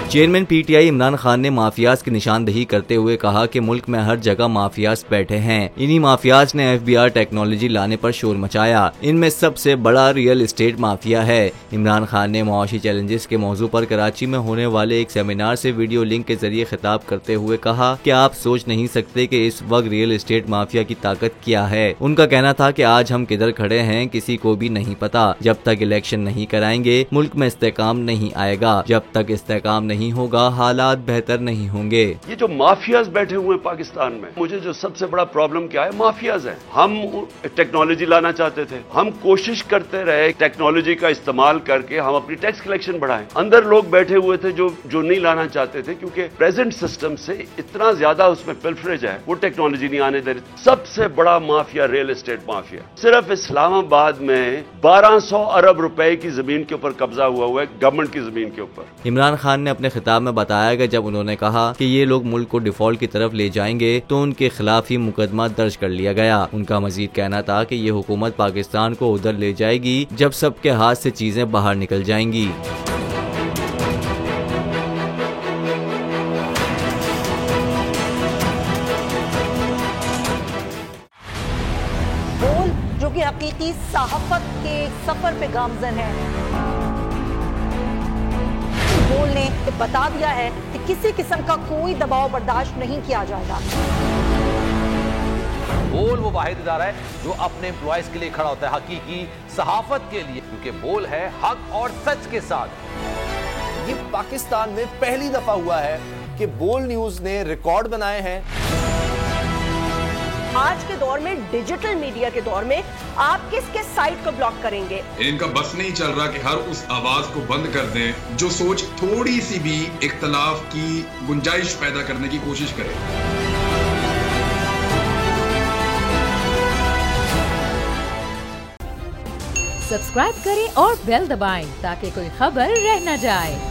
Chairman PTI Imran Khan ने mafias की निशानदेही करते हुए कहा कि मुल्क में हर जगह माफियाज बैठे हैं। इन्हीं माफियाज ने एफबीआर टेक्नोलॉजी लाने पर शोर मचाया। इनमें सबसे बड़ा रियल एस्टेट माफिया है। इमरान खान ने मुआशी चैलेंजेस के मौजू पर कराची में होने वाले एक सेमिनार से वीडियो लिंक के जरिए खिताब करते हुए कहा कि आप सोच नहीं सकते कि इस वक्त रियल एस्टेट माफिया की ताकत क्या है। उनका कहना था कि आज हम किधर खड़े हैं किसी को भी नहीं पता। जब तक इलेक्शन नहीं कराएंगे मुल्क में इस्तेकाम नहीं आएगा। जब तक इस्तेकाम नहीं होगा हालात बेहतर नहीं होंगे। ये जो माफियाज बैठे हुए हैं पाकिस्तान में, मुझे जो सबसे बड़ा प्रॉब्लम क्या है, माफियाज हैं। हम टेक्नोलॉजी लाना चाहते थे, हम कोशिश करते रहे टेक्नोलॉजी का इस्तेमाल करके हम अपनी टैक्स कलेक्शन बढ़ाएं। अंदर लोग बैठे हुए थे जो नहीं लाना चाहते थे, क्योंकि प्रेजेंट सिस्टम से इतना ज्यादा उसमें पिल्फरेज है, वो टेक्नोलॉजी नहीं आने दे रही। सबसे बड़ा माफिया रियल एस्टेट माफिया। सिर्फ इस्लामाबाद में 1200 अरब रुपए की जमीन के ऊपर कब्जा हुआ है, गवर्नमेंट की जमीन के ऊपर। इमरान खान ने अपने खिताब में बताया कि जब उन्होंने कहा कि ये लोग मुल्क को डिफॉल्ट की तरफ ले जाएंगे तो उनके खिलाफ ही मुकदमा दर्ज कर लिया गया। उनका मजीद कहना था कि ये हुकूमत पाकिस्तान को उधर ले जाएगी जब सबके हाथ से चीजें बाहर निकल जाएंगी। बोल जो कि हकीकी सहाफत के सफर पे गामजन है, बोल ने बता दिया है कि किसी किस्म का कोई दबाव बर्दाश्त नहीं किया जाएगा। बोल वो वाहिद इदारा है जो अपने एम्प्लॉयज के लिए खड़ा होता है, हकीकी सहाफत के लिए, क्योंकि बोल है हक और सच के साथ। ये पाकिस्तान में पहली दफा हुआ है कि बोल न्यूज ने रिकॉर्ड बनाए हैं। आज के दौर में, डिजिटल मीडिया के दौर में, आप किसके साइट को ब्लॉक करेंगे? इनका बस नहीं चल रहा कि हर उस आवाज को बंद कर दें जो सोच थोड़ी सी भी इख्तलाफ की गुंजाइश पैदा करने की कोशिश करे। सब्सक्राइब करें और बेल दबाएं ताकि कोई खबर रह न जाए।